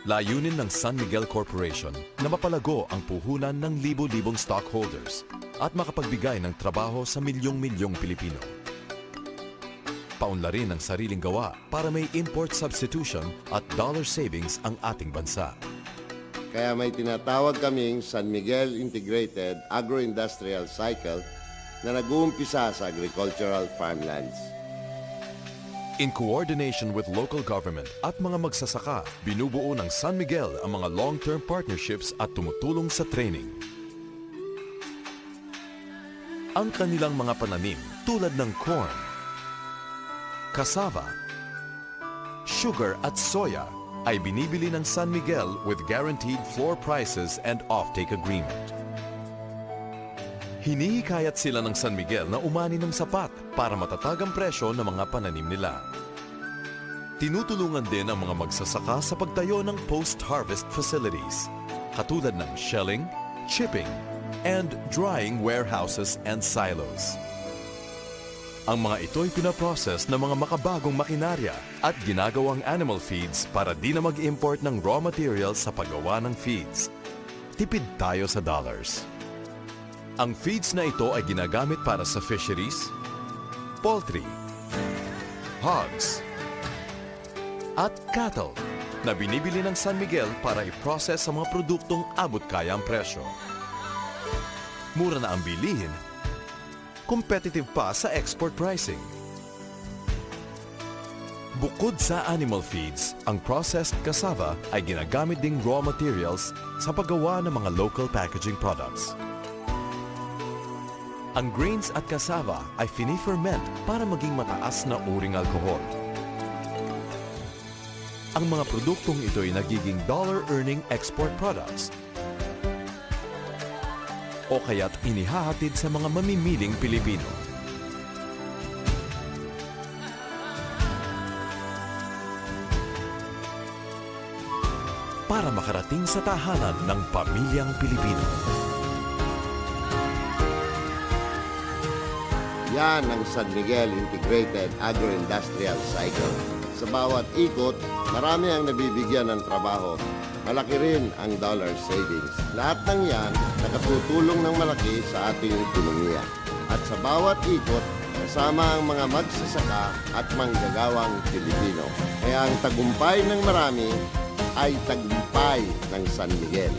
Layunin ng San Miguel Corporation na mapalago ang puhunan ng libo-libong stockholders at makapagbigay ng trabaho sa milyong-milyong Pilipino. Paunlarin ang sariling gawa para may import substitution at dollar savings ang ating bansa. Kaya may tinatawag kaming San Miguel Integrated Agro-Industrial Cycle na nag-uumpisa sa agricultural farmlands. In coordination with local government at mga magsasaka, binubuo ng San Miguel ang mga long-term partnerships at tumutulong sa training. Ang kanilang mga pananim tulad ng corn, cassava, sugar at soya ay binibili ng San Miguel with guaranteed floor prices and offtake agreement. Hinihikayat sila ng San Miguel na umani ng sapat para matatag ang presyo ng mga pananim nila. Tinutulungan din ang mga magsasaka sa pagtayo ng post-harvest facilities, katulad ng shelling, chipping, and drying warehouses and silos. Ang mga ito'y pinaprocess ng mga makabagong makinarya at ginagawang animal feeds para di na mag-import ng raw materials sa paggawa ng feeds. Tipid tayo sa dollars. Ang feeds na ito ay ginagamit para sa fisheries, poultry, hogs, at cattle na binibili ng San Miguel para i-process sa mga produktong abot-kaya ang presyo. Mura na ang bilihin, competitive pa sa export pricing. Bukod sa animal feeds, ang processed cassava ay ginagamit ding raw materials sa paggawa ng mga local packaging products. Ang grains at cassava ay fini-ferment para maging mataas na uring alkohol. Ang mga produktong ito ay nagiging dollar-earning export products o kaya't inihahatid sa mga mamimiling Pilipino. Para makarating sa tahanan ng pamilyang Pilipino. Yan ang San Miguel Integrated Agro-Industrial Cycle. Sa bawat ikot, marami ang nabibigyan ng trabaho. Malaki rin ang dollar savings. Lahat ng yan nakatutulong ng malaki sa ating ekonomiya. At sa bawat ikot, kasama ang mga magsasaka at manggagawang Pilipino. Kaya ang tagumpay ng marami ay tagumpay ng San Miguel.